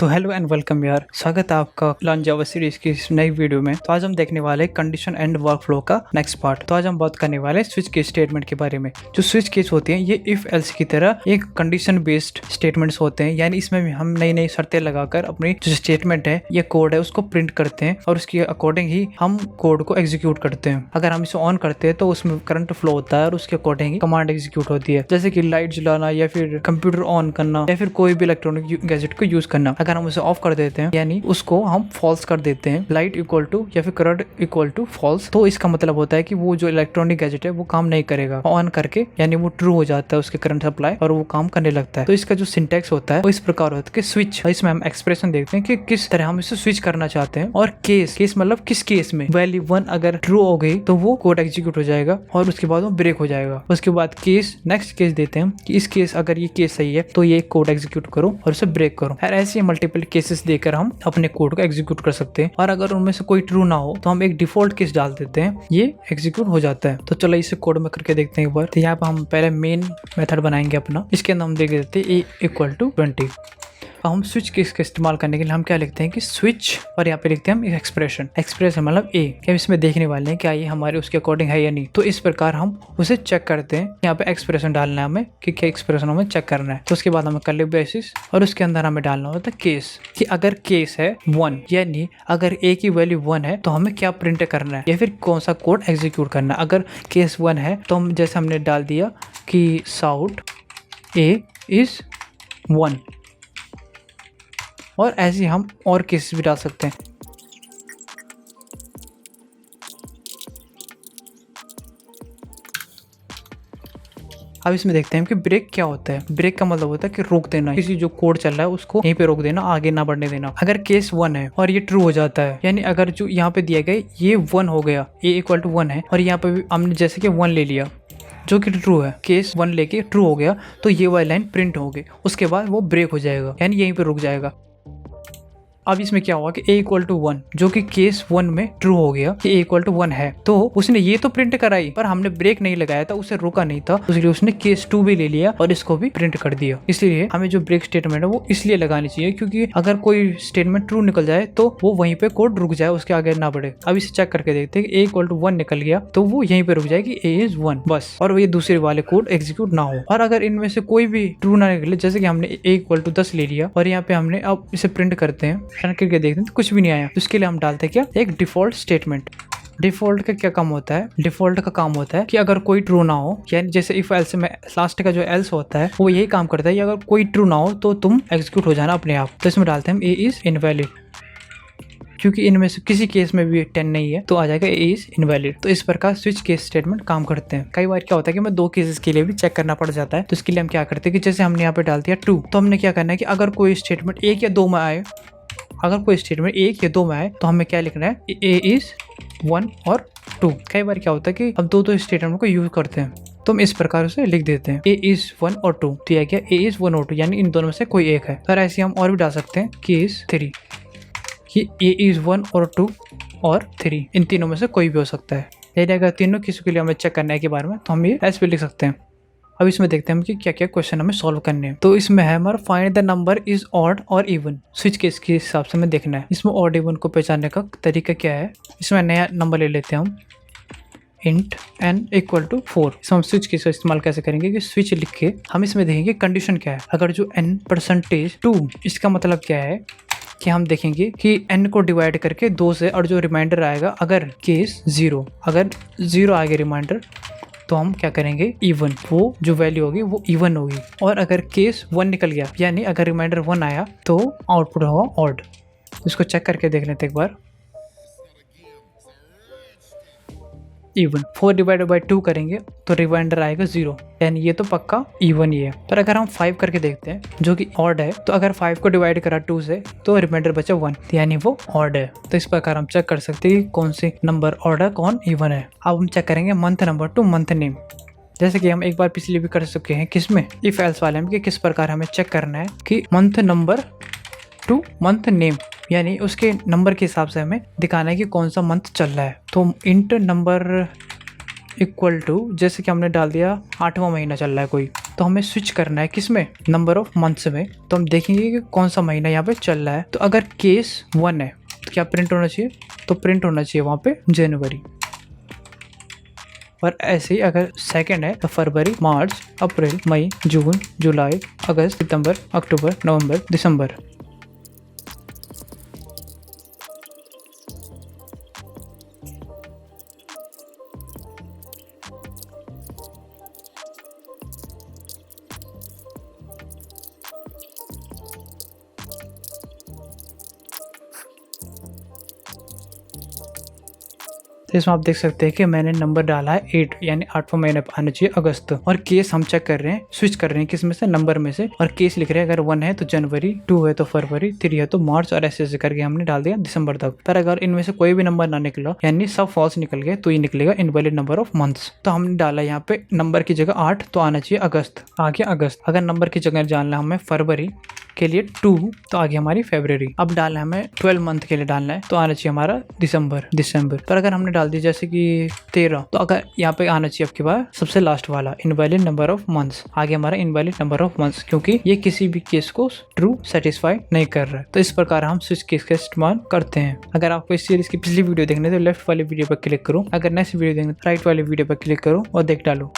तो hello and welcome यार, स्वागत है आपका लर्न जावा सीरीज की इस नई वीडियो में। तो आज हम देखने वाले कंडीशन एंड वर्कफ्लो का नेक्स्ट पार्ट। तो आज हम बात करने वाले स्विच केस स्टेटमेंट के बारे में। जो स्विच केस होते हैं ये इफ एल्स की तरह एक कंडीशन बेस्ड स्टेटमेंट्स होते हैं, यानी इसमें हम नई नई शर्तें लगाकर अपनी जो स्टेटमेंट है या कोड है उसको प्रिंट करते हैं और उसके अकॉर्डिंग ही हम कोड को एग्जीक्यूट करते हैं। अगर हम इसे ऑन करते हैं तो उसमें करंट फ्लो होता है और उसके अकॉर्डिंग ही कमांड एग्जीक्यूट होती है, जैसे कि लाइट जलाना या फिर कंप्यूटर ऑन करना या फिर कोई भी इलेक्ट्रॉनिक गैजेट को यूज करना। अगर हम उसे ऑफ कर देते हैं यानी उसको हम फॉल्स कर देते हैं, लाइट इक्वल टू या फिर करंट इक्वल टू फॉल्स, तो इसका मतलब होता है कि वो जो इलेक्ट्रॉनिक गैजेट है वो काम नहीं करेगा। ऑन करके यानी वो ट्रू हो जाता है उसके करंट सप्लाई और वो काम करने लगता है। तो इसका जो सिंटैक्स होता है वो इस प्रकार होता है कि स्विच, इसमें हम एक्सप्रेशन देखते हैं कि किस तरह हम इसे स्विच करना चाहते हैं, और केस मतलब किस केस में वैल्यू 1 अगर ट्रू हो गई तो वो कोड एग्जीक्यूट हो जाएगा और उसके बाद वो ब्रेक हो जाएगा। उसके बाद केस नेक्स्ट केस देते हैं कि इस केस अगर ये केस सही है तो ये कोड एग्जीक्यूट करो और उसे ब्रेक करो। ऐसे मल्टीपल केसेस देकर हम अपने कोड को एग्जीक्यूट कर सकते हैं, और अगर उनमें से कोई ट्रू ना हो तो हम एक डिफॉल्ट केस डाल देते हैं, ये एग्जीक्यूट हो जाता है। तो चलो इसे कोड में करके देखते हैं एक बार। तो यहाँ पर हम पहले मेन मेथड बनाएंगे अपना, इसके अंदर हम देख देते हैं a इक्वल टू 20। हम स्विच केस का इस्तेमाल करने के लिए हम क्या लिखते हैं कि स्विच, और यहाँ पे लिखते हैं हम एक एक्सप्रेशन मतलब ए। हम इसमें देखने वाले हैं क्या ये हमारे उसके अकॉर्डिंग है या नहीं। तो इस प्रकार हम उसे चेक करते हैं। यहाँ पे एक्सप्रेशन डालना है हमें कि क्या एक्सप्रेशन हमें चेक करना है। तो उसके बाद हमें कर्ली ब्रेसेस और उसके अंदर हमें डालना होता है केस, कि अगर केस है 1 यानी अगर ए की वैल्यू 1 है तो हमें क्या प्रिंट करना है या फिर कौन सा कोड एग्जीक्यूट करना है। अगर केस 1 है तो हम जैसे हमने डाल दिया कि साउट ए इज 1, और ऐसे हम और केसेस भी डाल सकते हैं। अब इसमें देखते हैं कि ब्रेक क्या होता है। ब्रेक का मतलब होता है कि रोक देना, किसी जो कोड चल रहा है उसको यहीं पे रोक देना, आगे ना बढ़ने देना। अगर केस 1 है और ये ट्रू हो जाता है, यानी अगर जो यहाँ पे दिया गया ये 1 हो गया, ए इक्वल टू 1 है और यहाँ पे भी हमने जैसे कि 1 ले लिया जो कि ट्रू है, केस 1 लेके ट्रू हो गया, तो ये वाली लाइन प्रिंट होगी। उसके बाद वो ब्रेक हो जाएगा यानी यहीं पे रुक जाएगा। अब इसमें क्या हुआ कि a इक्वल टू 1 जो कि केस 1 में ट्रू हो गया कि a इक्वल टू 1 है, तो उसने ये तो प्रिंट कराई पर हमने ब्रेक नहीं लगाया था, उसे रोका नहीं था, इसलिए उसने केस 2 भी ले लिया और इसको भी प्रिंट कर दिया। इसलिए हमें जो ब्रेक स्टेटमेंट है वो इसलिए लगानी चाहिए क्योंकि अगर कोई स्टेटमेंट ट्रू निकल जाए तो वो वहीं पे कोड रुक जाए, उसके आगे ना बढ़े। अब इसे चेक करके देखते हैं कि a इक्वल टू 1 निकल गया तो वो यहीं पे रुक जाएगी a इज 1 बस, और ये दूसरे वाले कोड एग्जीक्यूट ना हो। और अगर इनमें से कोई भी ट्रू ना निकले, जैसे कि हमने a इक्वल टू 10 ले लिया और यहाँ पे हमने अब इसे प्रिंट करते हैं, करके देखते हैं तो कुछ भी नहीं आया, तो इसके लिए हम डालते हैं क्या, एक डिफॉल्ट स्टेटमेंट। डिफॉल्ट का क्या काम होता है, डिफॉल्ट का काम होता है कि अगर कोई ट्रू ना हो, यानी जैसे इफ एल्स में लास्ट का जो एल्स होता है वो यही काम करता है, अगर कोई ट्रू ना हो तो तुम एग्जीक्यूट हो जाना अपने आप। तो इसमें डालते हैं हम ए इज इनवैलिड, क्योंकि इनमें से किसी केस में भी 10 नहीं है तो आ जाएगा ए इज इनवैलिड। तो इस प्रकार स्विच केस स्टेटमेंट काम करते हैं। कई बार क्या होता है कि हमें 2 केसेस के लिए भी चेक करना पड़ जाता है, तो इसके लिए हम क्या करते हैं कि जैसे हमने यहाँ पे डाल दिया ट्रू, तो हमने क्या करना है कि अगर कोई स्टेटमेंट 1 या 2 में आए, अगर कोई स्टेटमेंट 1 या 2 में आए तो हमें क्या लिखना है, ए इज 1 और 2। कई बार क्या होता है कि अब दो स्टेटमेंट को यूज करते हैं तो हम इस प्रकार से लिख देते हैं ए इज 1 और 2, तो यह क्या, ए इज 1 और 2 यानी इन दोनों में से कोई एक है। तो ऐसे हम और भी डाल सकते हैं केस 3 कि ए इज 1 और 2 और 3, इन तीनों में से कोई भी हो सकता है। यदि अगर तीनों किसी के लिए हमें चेक करना है के बारे में तो हम ये ऐसे भी लिख सकते हैं। अब इसमें देखते हैं हम कि क्या क्या क्वेश्चन हमें सॉल्व करने हैं। तो इसमें है हमारा find the number is odd और इवन। स्विच केस के हिसाब से हमें देखना है इसमें ऑड इवन को पहचानने का तरीका क्या है। इसमें नया नंबर ले लेते हैं हम, इंट n इक्वल टू 4। इसमें हम स्विच केस का इस्तेमाल कैसे करेंगे कि स्विच लिख के हम इसमें देखेंगे कंडीशन क्या है। अगर जो n%2, इसका मतलब क्या है कि हम देखेंगे कि n को डिवाइड करके 2 से, और जो रिमाइंडर आएगा अगर केस 0, अगर 0 आएगा रिमाइंडर तो हम क्या करेंगे, इवन, वो जो वैल्यू होगी वो इवन होगी। और अगर केस 1 निकल गया यानी अगर रिमाइंडर 1 आया तो आउटपुट होगा ऑड। इसको चेक करके देख लेते एक बार। इवन 4 डिवाइडेड बाई 2 करेंगे तो रिमाइंडर आएगा 0, यानी ये तो पक्का इवन ही है। पर अगर हम 5 करके देखते हैं जो कि ऑड है, तो अगर 5 को डिवाइड करा 2 से तो रिमाइंडर बचा 1, यानी वो ऑड है। तो इस प्रकार हम चेक कर सकते हैं कि कौन सी नंबर ऑड है कौन इवन है। अब हम चेक करेंगे month number two month name, जैसे कि हम एक बार पिछले भी कर चुके हैं किसमें, इफ एल्स वाले में, कि किस प्रकार हमें चेक करना है कि month number two month name, यानी उसके नंबर के हिसाब से हमें दिखाना है कि कौन सा मंथ चल रहा है। तो इंट नंबर इक्वल टू, जैसे कि हमने डाल दिया 8वां महीना चल रहा है कोई, तो हमें स्विच करना है किसमें, नंबर ऑफ मंथ्स में। तो हम देखेंगे कि कौन सा महीना यहाँ पे चल रहा है। तो अगर केस 1 है तो क्या प्रिंट होना चाहिए, तो प्रिंट होना चाहिए वहाँ पे जनवरी। और ऐसे ही अगर सेकंड है तो फरवरी, मार्च, अप्रैल, मई, जून, जुलाई, अगस्त, सितंबर, अक्टूबर, नवंबर, दिसंबर। तो इसमें आप देख सकते हैं कि मैंने नंबर डाला है 8, यानी 8वां महीना आना चाहिए अगस्त। और केस हम चेक कर रहे हैं, स्विच कर रहे हैं किस में से, नंबर में से। और केस लिख रहे हैं अगर 1 है तो जनवरी, 2 है तो फरवरी, 3 है तो मार्च, और ऐसे ऐसे करके हमने डाल दिया दिसंबर तक। पर अगर इनमें से कोई भी नंबर ना निकला, यानी सब फॉल्स निकल गए, तो ये निकलेगा इनवैलिड नंबर ऑफ मंथ्स। तो हमने डाला यहाँ पे नंबर की जगह 8, तो आना चाहिए अगस्त, आ गया अगस्त। अगर नंबर की जगह डालना हमें फरवरी के लिए 2, तो आगे हमारी फरवरी। अब डालना है हमें 12 मंथ के लिए डालना है, तो आना चाहिए हमारा दिसंबर। पर अगर हमने डाल दी जैसे कि 13, तो अगर यहाँ पे आना चाहिए आपके पास सबसे लास्ट वाला इनवैलिड नंबर ऑफ मंथ्स। आगे हमारा इनवैलिड नंबर ऑफ मंथ्स, क्योंकि ये किसी भी केस को ट्रू सेटिस्फाई नहीं कर रहा है। तो इस प्रकार हम स्विच केस का इस्तेमाल करते हैं। अगर आपको इस सीरीज की पिछली वीडियो देखनी है तो लेफ्ट वाली वीडियो पर क्लिक करो, अगर नेक्स्ट वीडियो देखना तो राइट वाली वीडियो पर क्लिक करो और देख डालो।